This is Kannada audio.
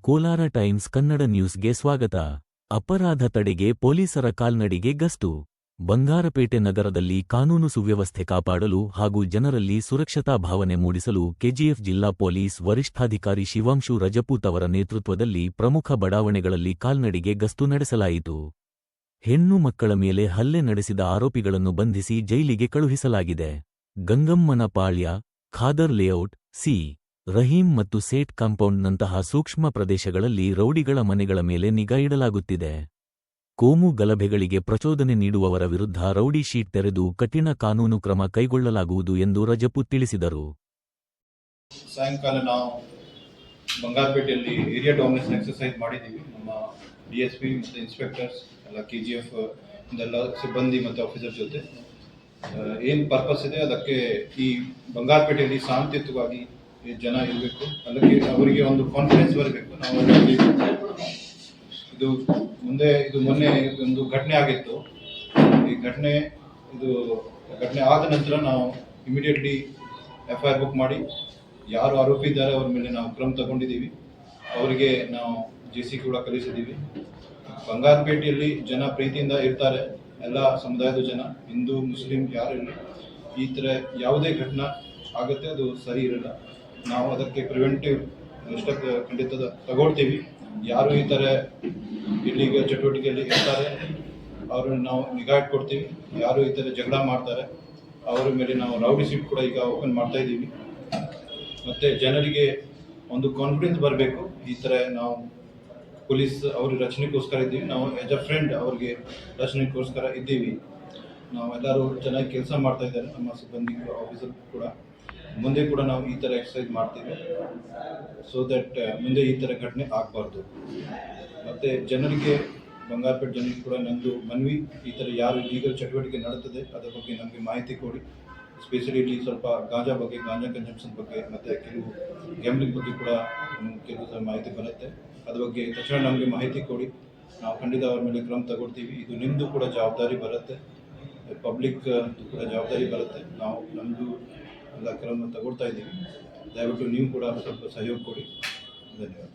ಕೋಲಾರ ಟೈಮ್ಸ್ ಕನ್ನಡ ನ್ಯೂಸ್ಗೆ ಸ್ವಾಗತ. ಅಪರಾಧ ತಡೆಗೆ ಪೊಲೀಸರ ಕಾಲ್ನಡಿಗೆ ಗಸ್ತು. ಬಂಗಾರಪೇಟೆ ನಗರದಲ್ಲಿ ಕಾನೂನು ಸುವ್ಯವಸ್ಥೆ ಕಾಪಾಡಲು ಹಾಗೂ ಜನರಲ್ಲಿ ಸುರಕ್ಷತಾ ಭಾವನೆ ಮೂಡಿಸಲು ಕೆಜಿಎಫ್ ಜಿಲ್ಲಾ ಪೊಲೀಸ್ ವರಿಷ್ಠಾಧಿಕಾರಿ ಶಿವಾಂಶು ರಜಪೂತ್ ಅವರ ನೇತೃತ್ವದಲ್ಲಿ ಪ್ರಮುಖ ಬಡಾವಣೆಗಳಲ್ಲಿ ಕಾಲ್ನಡಿಗೆ ಗಸ್ತು ನಡೆಸಲಾಯಿತು. ಹೆಣ್ಣು ಮಕ್ಕಳ ಮೇಲೆ ಹಲ್ಲೆ ನಡೆಸಿದ ಆರೋಪಿಗಳನ್ನು ಬಂಧಿಸಿ ಜೈಲಿಗೆ ಕಳುಹಿಸಲಾಗಿದೆ. ಗಂಗಮ್ಮನ ಪಾಳ್ಯ, ಖಾದರ್ ಲೇಔಟ್, ಸಿ. ರಹೀಂ ಮತ್ತು ಸೇಟ್ ಕಾಂಪೌಂಡ್ನಂತಹ ಸೂಕ್ಷ್ಮ ಪ್ರದೇಶಗಳಲ್ಲಿ ರೌಡಿಗಳ ಮನೆಗಳ ಮೇಲೆ ನಿಗಾ ಇಡಲಾಗುತ್ತಿದೆ. ಕೋಮು ಗಲಭೆಗಳಿಗೆ ಪ್ರಚೋದನೆ ನೀಡುವವರ ವಿರುದ್ಧ ರೌಡಿ ಶೀಟ್ ತೆರೆದು ಕಠಿಣ ಕಾನೂನು ಕ್ರಮ ಕೈಗೊಳ್ಳಲಾಗುವುದು ಎಂದು ರಜಪೂತ್ ತಿಳಿಸಿದರು. ಸಾಯಂಕಾಲ ನಾವು ಬಂಗಾರಪೇಟೆಯಲ್ಲಿ ಏರಿಯಾ ಡಾಮಿನೇಷನ್ ಎಕ್ಸರ್ಸೈಸ್ ಮಾಡಿದ್ದೀವಿ. ನಮ್ಮ DSP ಮತ್ತು ಇನ್ಸ್ಪೆಕ್ಟರ್ಸ್ ಎಲ್ಲ KGF ಇದೆಲ್ಲ ಸಿಬ್ಬಂದಿ ಮತ್ತು ಆಫೀಸರ್ ಜೊತೆ ಏನು ಪರ್ಪಸ್ ಇದೆ ಅದಕ್ಕೆ ಈ ಬಂಗಾರಪೇಟೆಯಲ್ಲಿ ಶಾಂತಿಯುತವಾಗಿ ಜನ ಇರಬೇಕು, ಅದಕ್ಕೆ ಅವರಿಗೆ ಒಂದು ಕಾನ್ಫಿಡೆನ್ಸ್ ಬರಬೇಕು. ನಾವು ಇದು ಮೊನ್ನೆ ಒಂದು ಘಟನೆ ಆಗಿತ್ತು. ಈ ಘಟನೆ ಆದ ನಂತರ ನಾವು ಇಮಿಡಿಯೇಟ್ಲಿ FIR ಬುಕ್ ಮಾಡಿ ಯಾರು ಆರೋಪಿ ಇದ್ದಾರೆ ಅವ್ರ ಮೇಲೆ ನಾವು ಕ್ರಮ ತಗೊಂಡಿದ್ದೀವಿ. ಅವರಿಗೆ ನಾವು JC ಕೂಡ ಕಲಿಸಿದ್ದೀವಿ. ಬಂಗಾರಪೇಟೆಯಲ್ಲಿ ಜನ ಪ್ರೀತಿಯಿಂದ ಇರ್ತಾರೆ, ಎಲ್ಲ ಸಮುದಾಯದ ಜನ, ಹಿಂದೂ ಮುಸ್ಲಿಂ ಯಾರಿಲ್ಲ. ಈ ಥರ ಯಾವುದೇ ಘಟನೆ ಆಗುತ್ತೆ ಅದು ಸರಿ ಇರಲ್ಲ. ನಾವು ಅದಕ್ಕೆ ಪ್ರಿವೆಂಟಿವ್ ಸ್ಟೆಪ್ ಖಂಡಿತ ತಗೊಳ್ತೀವಿ. ಯಾರು ಈ ಥರ ಇಲ್ಲಿಗ ಚಟುವಟಿಕೆಯಲ್ಲಿ ಇರ್ತಾರೆ ಅವ್ರನ್ನ ನಾವು ನಿಗಾ ಇಟ್ಕೊಡ್ತೀವಿ. ಯಾರು ಈ ಥರ ಜಗಳ ಮಾಡ್ತಾರೆ ಅವರ ಮೇಲೆ ನಾವು ರೌಡಿ ಶೀಟ್ ಕೂಡ ಈಗ ಓಪನ್ ಮಾಡ್ತಾ ಇದ್ದೀವಿ. ಮತ್ತು ಜನರಿಗೆ ಒಂದು ಕಾನ್ಫಿಡೆನ್ಸ್ ಬರಬೇಕು. ಈ ಥರ ನಾವು ಪೊಲೀಸ್ ಅವ್ರಿಗೆ ರಚನೆಗೋಸ್ಕರ ಇದ್ದೀವಿ, ನಾವು ಆ್ಯಸ್ ಅ ಫ್ರೆಂಡ್ ಅವ್ರಿಗೆ ರಚನೆಗೋಸ್ಕರ ಇದ್ದೀವಿ. ನಾವೆಲ್ಲರೂ ಚೆನ್ನಾಗಿ ಕೆಲಸ ಮಾಡ್ತಾ ಇದ್ದಾರೆ, ನಮ್ಮ ಸಿಬ್ಬಂದಿಗಳು ಆಫೀಸರ್ ಕೂಡ. ಮುಂದೆ ಕೂಡ ನಾವು ಈ ಥರ ಎಕ್ಸರ್ಸೈಸ್ ಮಾಡ್ತೀವಿ, ಸೊ ದಟ್ ಮುಂದೆ ಈ ಥರ ಘಟನೆ ಆಗಬಾರ್ದು. ಮತ್ತು ಜನರಿಗೆ, ಬಂಗಾರಪೇಟೆ ಜನರಿಗೆ ಕೂಡ ನಂದು ಮನವಿ, ಈ ಥರ ಯಾರು ಲೀಗಲ್ ಚಟುವಟಿಕೆ ನಡೀತದೆ ಅದರ ಬಗ್ಗೆ ನಮಗೆ ಮಾಹಿತಿ ಕೊಡಿ. ಸ್ಪೆಷಲಿ ಇಲ್ಲಿ ಸ್ವಲ್ಪ ಗಾಂಜಾ ಕನ್ಸಂಪ್ಷನ್ ಬಗ್ಗೆ ಮತ್ತು ಕೆಲವು ಗ್ಯಾಮ್ಲಿಂಗ್ ಬಗ್ಗೆ ಕೂಡ ಕೆಲವು ಮಾಹಿತಿ ಬರುತ್ತೆ. ಅದ್ರ ಬಗ್ಗೆ ತಕ್ಷಣ ನಮಗೆ ಮಾಹಿತಿ ಕೊಡಿ, ನಾವು ಖಂಡಿತ ಅವ್ರ ಮೇಲೆ ಕ್ರಮ ತಗೊಳ್ತೀವಿ. ಇದು ನಿಮ್ಮದು ಕೂಡ ಜವಾಬ್ದಾರಿ ಬರುತ್ತೆ, ಪಬ್ಲಿಕ್ ಕೂಡ ಜವಾಬ್ದಾರಿ ಬರುತ್ತೆ. ನಾವು ನಮ್ಮದು ಎಲ್ಲ ಕ್ರಮ ತಗೊಳ್ತಾ ಇದ್ದೀವಿ. ದಯವಿಟ್ಟು ನೀವು ಕೂಡ ಸ್ವಲ್ಪ ಸಹಯೋಗ ಕೊಡಿ. ಧನ್ಯವಾದ.